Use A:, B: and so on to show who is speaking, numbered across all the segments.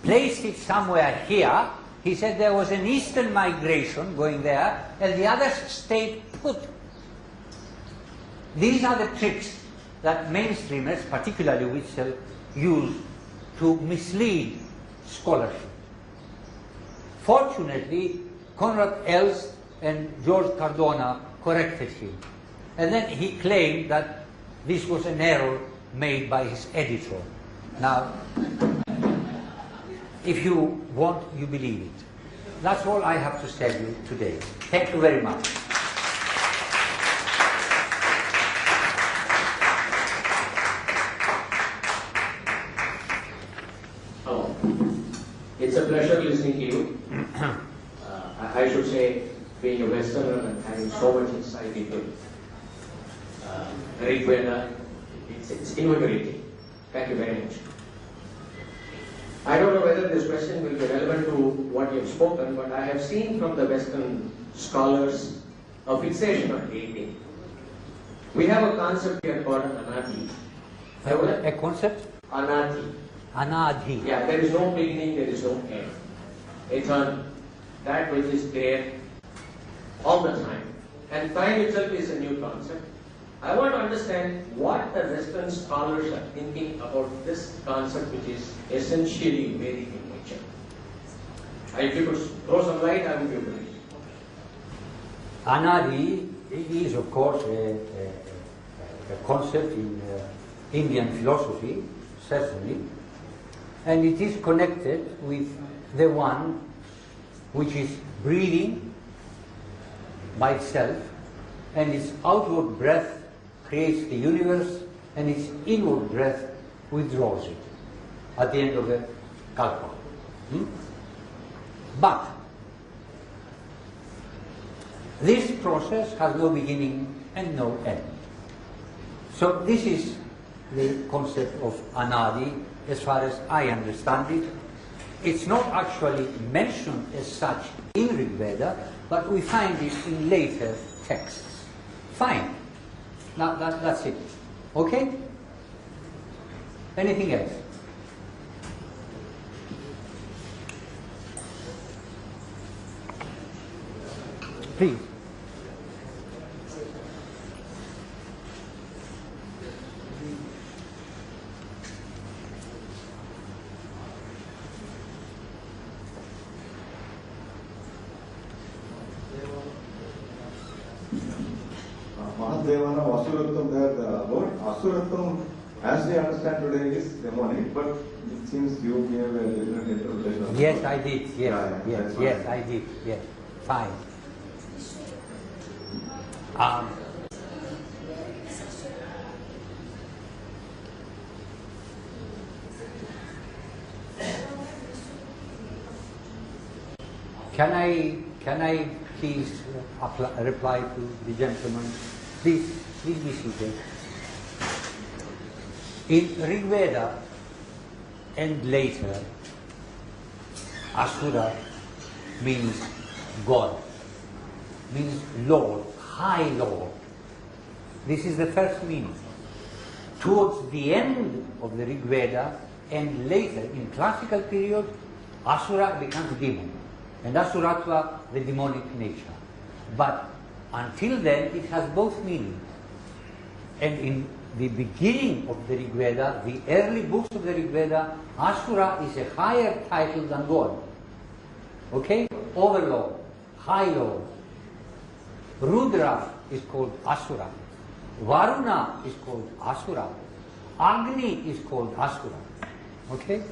A: placed it somewhere here. He said there was an eastern migration going there, and the others stayed put. These are the tricks that mainstreamers, particularly Witzel, use to mislead scholarship. Fortunately, Conrad Elst and George Cardona corrected him. And then he claimed that this was an error made by his editor. Now, if you want, you believe it. That's all I have to tell you today. Thank you very much.
B: Hello. It's a pleasure listening to you. I should say, being a Westerner and having so much insight into Rigved, it's invigorating. Thank you very much. I don't know whether this question will be relevant to what you have spoken, but I have seen from the Western scholars a fixation on dating. We have a concept here called anadi.
A: A concept?
B: Anadi.
A: Anadi.
B: Yeah, there is no beginning, there is no end. It's on that which is there all the time. And time itself is a new concept. I want to understand what the Western scholars are thinking about this concept, which is essentially Vedic in nature. If you could throw some light, I would be pleased.
A: Anadi is, of course, a concept in Indian philosophy, certainly, and it is connected with the one which is breathing by itself, and its outward breath creates the universe, and its inward breath withdraws it at the end of the kalpa. But this process has no beginning and no end. So this is the concept of anadi as far as I understand it. It's not actually mentioned as such in Rigved, but we find it in later texts. Fine. Now that's it. Okay? Anything else? Please.
C: Mahadevana Asurattam, the word Asurattam, as we understand today, is demonic, but it seems you gave a different interpretation.
A: Yes, I did. Yes, I did. Yes, fine. Can I please reply to the gentleman? Please be seated. In Rigved and later, Asura means God, means Lord, High Lord. This is the first meaning. Towards the end of the Rigved and later, in classical period, Asura becomes demon, and Asuratva, the demonic nature. But until then, it has both meanings. And in the beginning of the Rigved, the early books of the Rigved, Asura is a higher title than God. Okay? Overlord, High Lord. Rudra is called Asura. Varuna is called Asura. Agni is called Asura. Okay?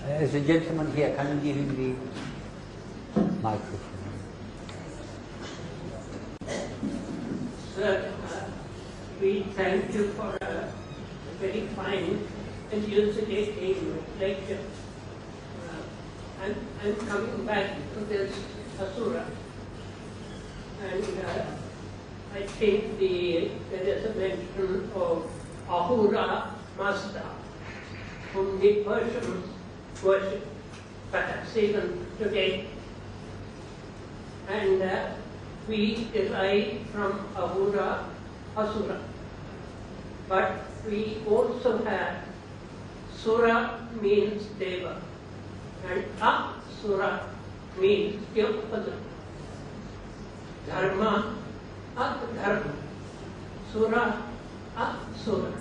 A: As a gentleman here, can you give him the microphone?
D: Sir, we thank you for a very fine and elucidating lecture. I'm coming back to this Asura, and I think there is a mention of Ahura Mazda, whom the Persians worship, perhaps even today. And we derive from Ahura Asura. But we also have Sura means Deva, and Asura means the opposite. Dharma, Dharma. Sura, Asura.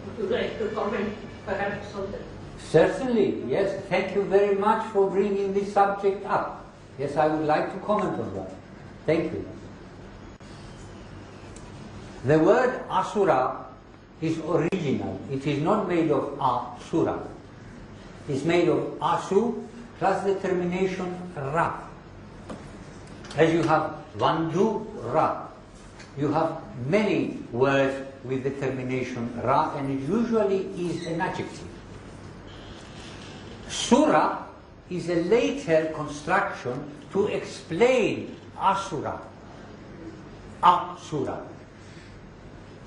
D: Would you like to comment perhaps on that?
A: Certainly, yes. Thank you very much for bringing this subject up. Yes, I would like to comment on that. Thank you. The word Asura is original. It is not made of Asura. It's made of Asu plus the termination Ra. As you have Vandu Ra, you have many words with the termination Ra, and it usually is an adjective. Sura is a later construction to explain Asura. Asura.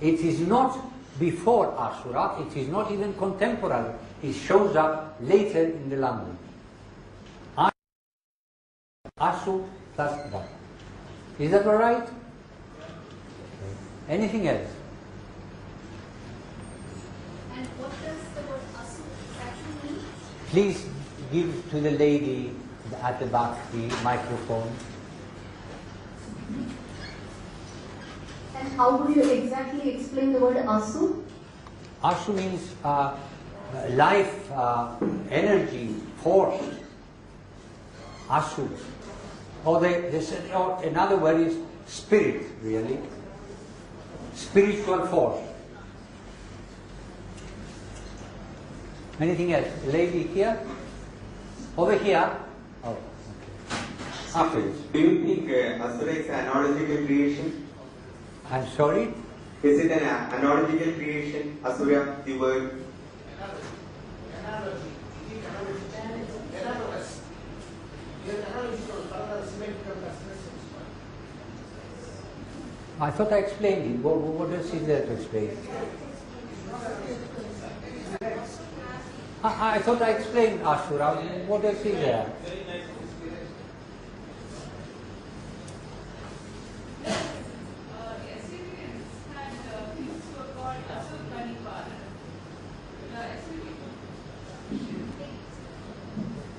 A: It is not before Asura, it is not even contemporary. It shows up later in the language. Asu plus Ra. Is that all right? Anything else?
E: And what does the word asu actually mean?
A: Please give to the lady at the back the microphone.
E: And how would you exactly explain the word asu?
A: Asu means life, energy, force. Asu. Or another word is spirit, really. Spiritual force. Anything else? Lady here? Over here? Oh, okay. After this.
F: Do you think Asura is an analogical creation?
A: I'm sorry?
F: Is it an analogical creation, Asura, the word?
A: I thought I explained it. What else is there to explain? I thought I explained Asura. What else is there?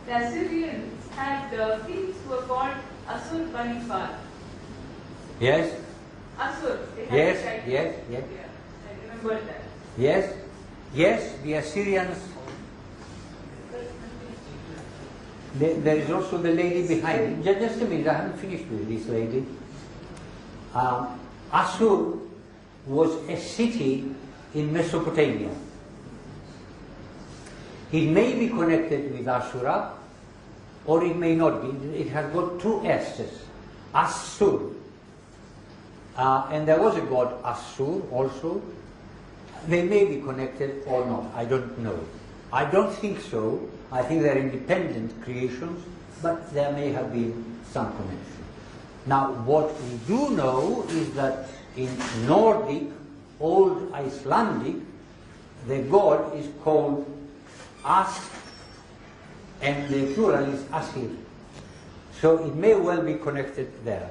G: The Assyrians had kings who were called Assur-bani-pal.
A: Yes?
G: Assur. They had
A: Yes,
G: a title.
A: yes, yes.
G: Yeah, I remember that.
A: Yes? Yes, the Assyrians. There is also the lady behind. Just a minute, I haven't finished with this lady. Assur was a city in Mesopotamia. It may be connected with Asura, or it may not be. It has got two S's. Assur. And there was a god Assur also. They may be connected or not. I don't know. I don't think so. I think they're independent creations, but there may have been some connection. Now, what we do know is that in Nordic, Old Icelandic, the god is called As, and the plural is Asir. So it may well be connected there.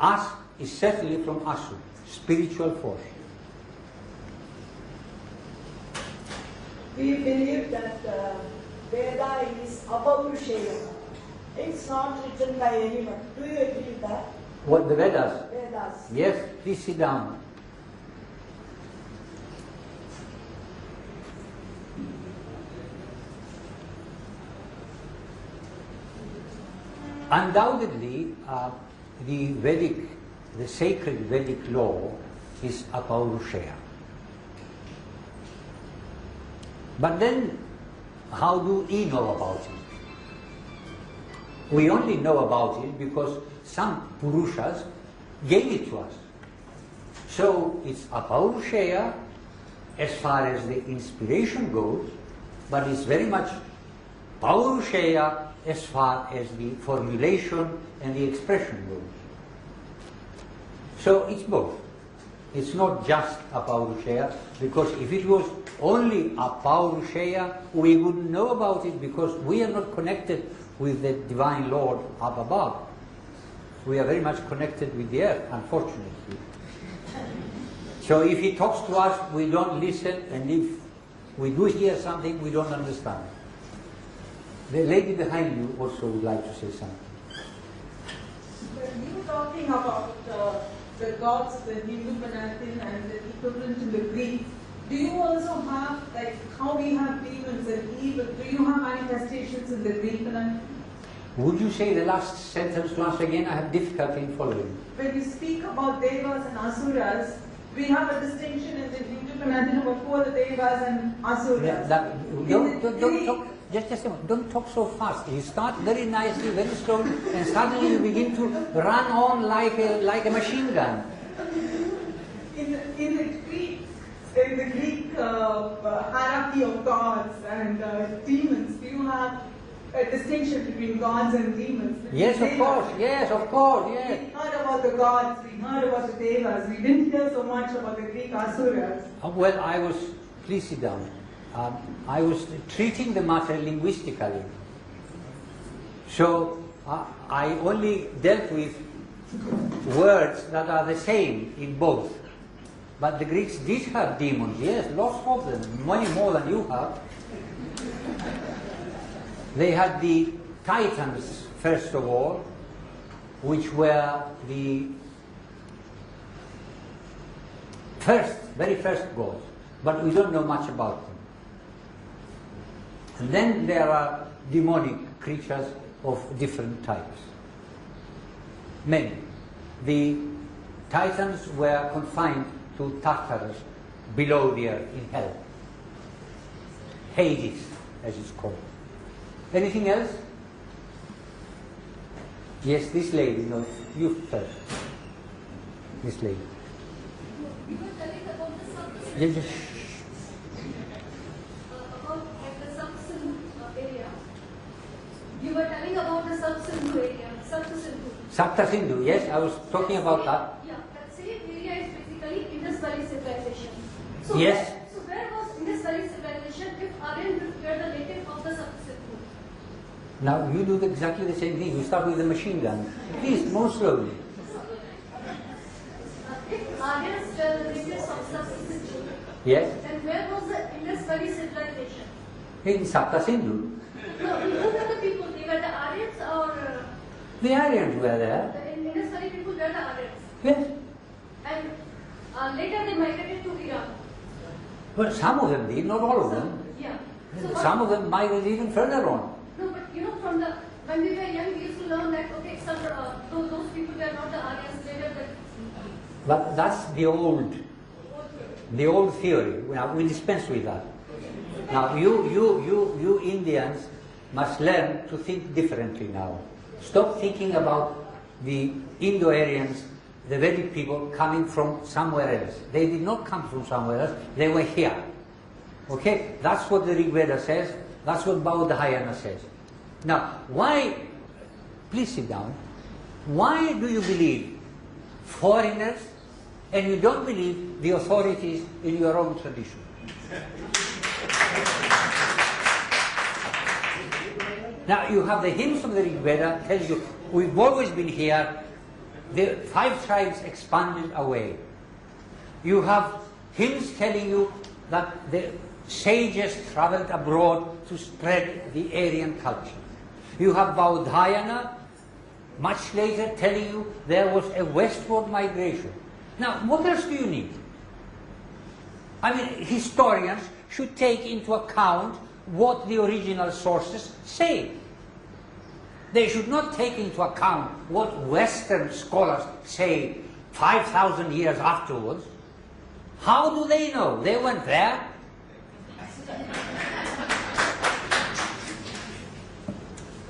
A: As is certainly from Asu, spiritual force.
H: We believe that Veda is Apaurushaya. It's not written by anyone. Do you agree with that?
A: What, the Vedas?
H: Vedas.
A: Yes, please sit down. Undoubtedly, the sacred Vedic law is Apaurushaya. But then, how do we know about it? We only know about it because some Purushas gave it to us. So it's Apaurushaya as far as the inspiration goes, but it's very much Paurushaya as far as the formulation and the expression goes. So it's both. It's not just Apaurushaya, because if it was only Apaurushaya, we wouldn't know about it, because we are not connected with the Divine Lord up above. We are very much connected with the earth, unfortunately. So if he talks to us, we don't listen, and if we do hear something we don't understand. The lady behind you also would like to say something.
I: When you were talking about the gods, the Hindu pantheon and the equivalent in the Greek, do you also have, like how we have demons and evil, do you have manifestations in the Greek pantheon?
A: Would you say the last sentence once again? I have difficulty in following.
I: When you speak about devas and asuras, we have a distinction in the Hindu pantheon before the devas and asuras.
A: Don't talk. Just a moment. Don't talk so fast. You start very nicely, very slowly, and suddenly you begin to run on like a machine gun.
I: In the Greek hierarchy of gods and demons, do you have a distinction between gods and demons?
A: Yes, of course. Yes, of course. Yes.
I: We heard about the gods, we heard about the devas, we didn't hear so much about the Greek asuras.
A: Well, please sit down. I was treating the matter linguistically. So I only dealt with words that are the same in both. But the Greeks did have demons, yes, lots of them, many more than you have. They had the Titans, first of all, which were the very first gods, but we don't know much about them. And then there are demonic creatures of different types. Many. The Titans were confined to Tartarus, below the earth, in hell. Hades, as it's called. Anything else? Yes, this lady. No, you first. This lady.
E: You were telling about the substance.
A: Yes, yes.
E: You were telling about the Sub-Sindhu area, Sapta-Sindhu.
A: Sapta-Sindhu, yes, I was talking about that.
E: Yeah, that same area is basically Indus Valley civilization. So
A: Yes.
E: So where was Indus Valley civilization if Aryan were the native of the Sapta-Sindhu?
A: Now you do exactly the same thing. You start with the machine gun. Please, more slowly.
E: If Aryans were the natives of Sapta-Sindhu,
A: Yes?
E: then where was the Indus Valley civilization?
A: In Sapta-Sindhu.
E: No, who were the people? They were the Aryans or
A: The Aryans were there.
E: the Indus Valley people were the Aryans?
A: Yes.
E: And later they migrated to Iran.
A: Well, some of them did, not all of them.
E: Yeah.
A: Some of them migrated even further on.
E: No, but you know, when we were young, we used to learn that okay, those people were not the Aryans, they were the.
A: But that's the old theory. We dispense with that. Now you Indians must learn to think differently now. Stop thinking about the Indo-Aryans, the Vedic people coming from somewhere else. They did not come from somewhere else, they were here. Okay? That's what the Rigved says, that's what Baudhayana says. Now, why, please sit down, why do you believe foreigners and you don't believe the authorities in your own tradition? Now you have the hymns of the Rigved telling you, we've always been here, the 5 tribes expanded away. You have hymns telling you that the sages traveled abroad to spread the Aryan culture. You have Baudhayana, much later, telling you there was a westward migration. Now, what else do you need? I mean, historians should take into account what the original sources say. They should not take into account what Western scholars say 5,000 years afterwards. How do they know? They weren't there.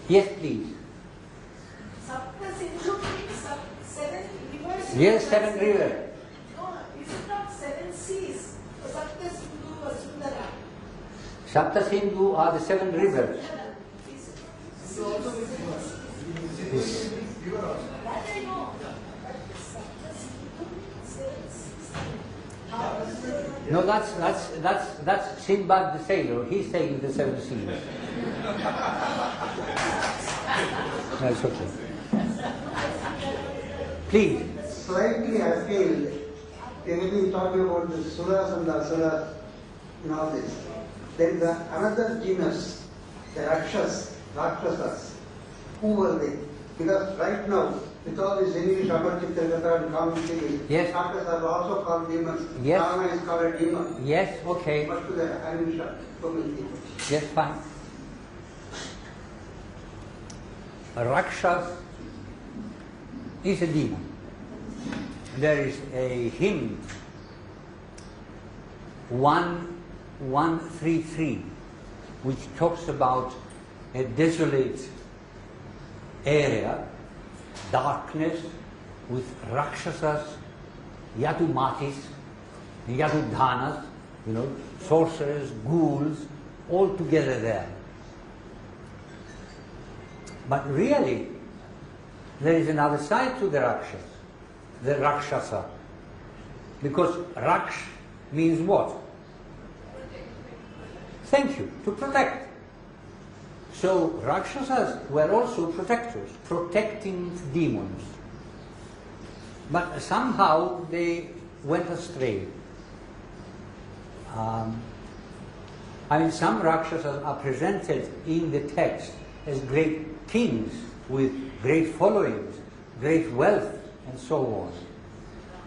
A: Yes, please.
H: Sapta-Sindhu means 7 rivers.
A: Yes, 7 rivers.
H: No, is it not 7 seas? Sapta-Sindhu or Sundara.
A: Sapta-Sindhu are the 7 rivers.
H: That I know.
A: No, that's Sinbad the sailor. He's saying the 7 seas. That's okay. Please.
J: Slightly afield, can you be talking about the Suras and the Asuras? in all this. Then the another genus, the Rakshasas. Who were they? Because right now, with all this English Amarchitta and common things,
A: yes.
J: Rakshasas are also called demons.
A: Yes.
J: Rama is called a demon.
A: Yes, okay.
J: But to the Animisha, so many people.
A: Yes, fine. A Rakshas is a demon. There is a hymn 133 which talks about a desolate area, darkness, with Rakshasas, Yadumatis, Yadudhanas, sorcerers, ghouls, all together there. But really, there is another side to the Rakshasa. Because Raksh means what? Thank you, to protect. So Rakshasas were also protectors, protecting demons. But somehow they went astray. Some Rakshasas are presented in the text as great kings with great followings, great wealth, and so on.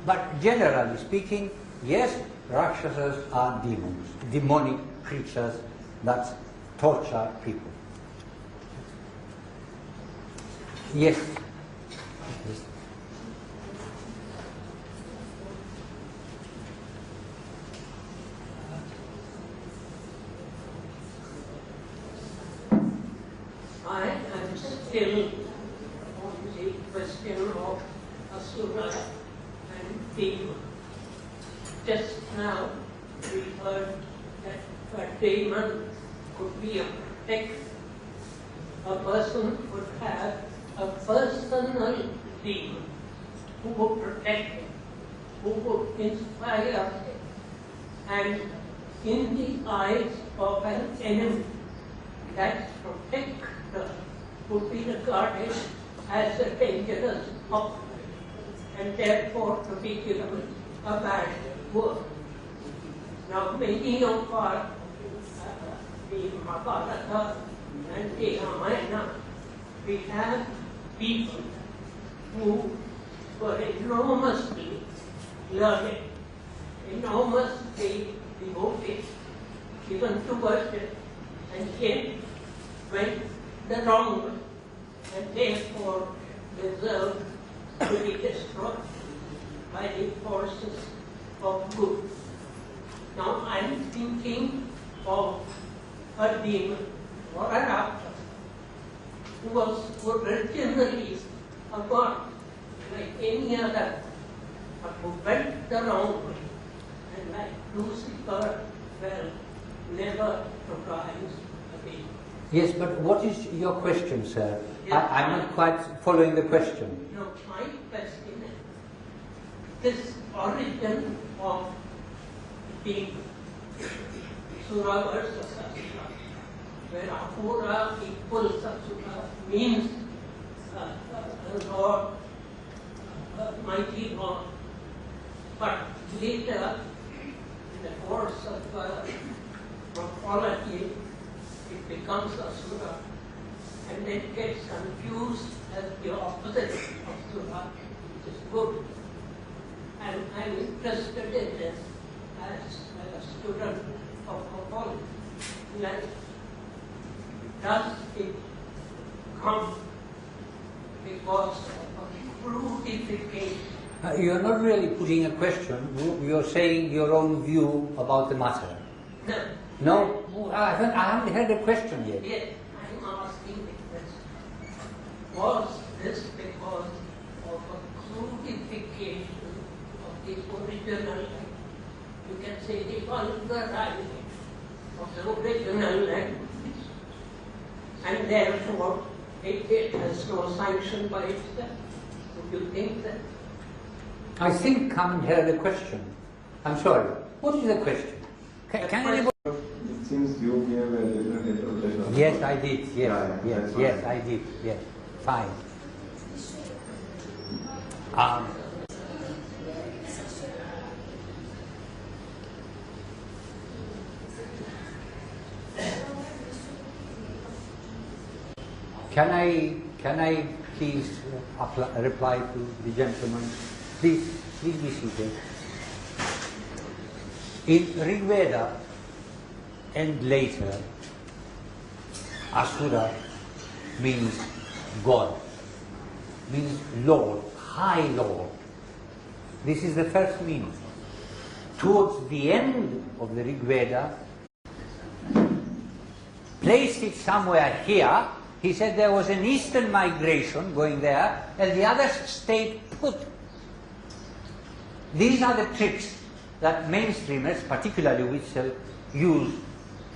A: But generally speaking, yes, Rakshasas are demons, demonic creatures that torture people. Yes. Yes.
D: I am still on the question of Asura and demon. Just now we heard that a demon could be a protector. A person could have a personal demon who would protect him, who would inspire him, and in the eyes of an enemy, that protector would be regarded as a dangerous object, and therefore to be given a bad word. Now, many of our the Mahabharata and the Ramayana, we have people who were enormously learned, enormously devoted, even to worship, and yet went the wrong way, and therefore deserved to be destroyed by the forces of good. Now I am thinking of a demon or a raptor who was originally a god like any other, but who went the wrong way, and like Lucifer, well, never to rise again.
A: Yes, but what is your question, sir?
D: Yes,
A: I'm not quite following the question.
D: No, my question is this origin of being Sura versus Asura, where Ahura equals Asura means Lord, mighty Lord. But later, in the course of morphology, it becomes Asura, and then gets confused as the opposite of Sura, which is good. And I'm interested in this as a student of morphology. Like, does it come because of crudification?
A: You're not really putting a question. You're saying your own view about the matter.
D: No.
A: No? I haven't heard the question yet.
D: Yes, I'm asking the question. Was this because of a crudification of the original language? You can say the vulgarizing of the original language. And therefore, it has no sanction by itself. Would you think that?
A: I think I haven't heard the question. I'm sorry. What is the question? Can anybody...
C: It seems you gave a different interpretation of
A: Yes, I did. Yes,
C: Yeah,
A: yes, I did. Yes, fine. Can I please reply to the gentleman? Please be seated. In Rigved and later, Asura means God, means Lord, High Lord. This is the first meaning. Towards the end of the Rigved, placed it somewhere here. He said there was an eastern migration going there, and the others stayed put. These are the tricks that mainstreamers, particularly Witzel, use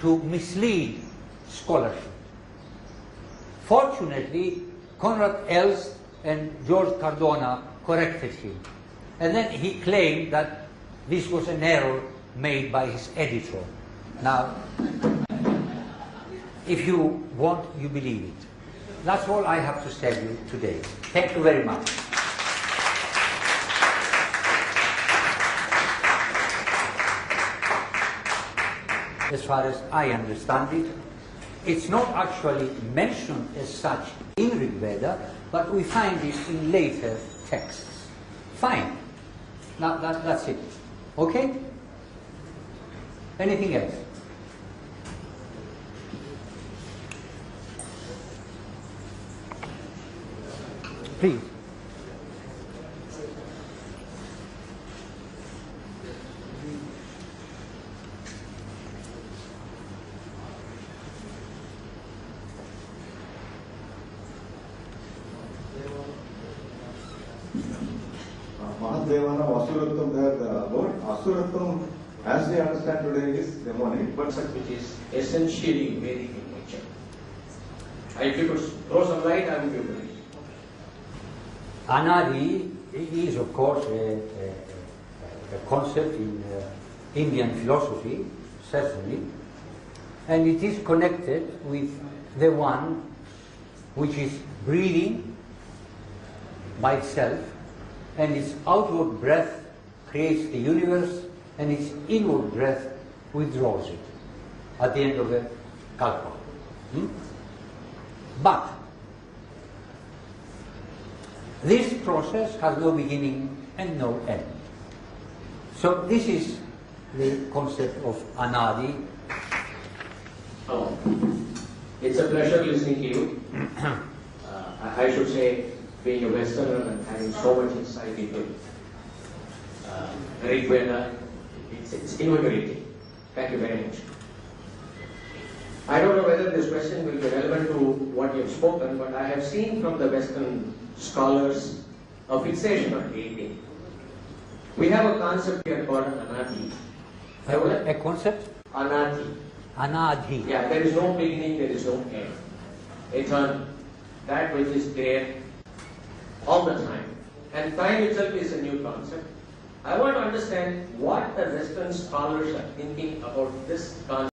A: to mislead scholarship. Fortunately, Conrad Elst and George Cardona corrected him. And then he claimed that this was an error made by his editor. Now, if you want, you believe it. That's all I have to tell you today. Thank you very much. As far as I understand it, it's not actually mentioned as such in Rigved, but we find it in later texts. Fine. Now that's it. Okay? Anything else? Please.
C: Mahadevana Vasurattam, the word Asurattam, as we understand today, is demonic, but
B: Which is essentially Vedic in nature. If you could throw some light, I would be pleased.
A: Anadi is, of course, a concept in Indian philosophy, certainly, and it is connected with the one which is breathing by itself, and its outward breath creates the universe, and its inward breath withdraws it at the end of the kalpa. But this process has no beginning and no end. So this is the concept of Anadi.
B: Oh, it's a pleasure listening to you. I should say, being a Westerner and having so much insight into Rigved, it's invigorating. Thank you very much. I don't know whether this question will be relevant to what you have spoken, but I have seen from the Western scholars a fixation on deity. We have a concept here called Anadi.
A: A concept?
B: Anadi.
A: Anadi.
B: Yeah, there is no beginning, there is no end. Eternal. That which is there all the time. And time itself is a new concept. I want to understand what the Western scholars are thinking about this concept.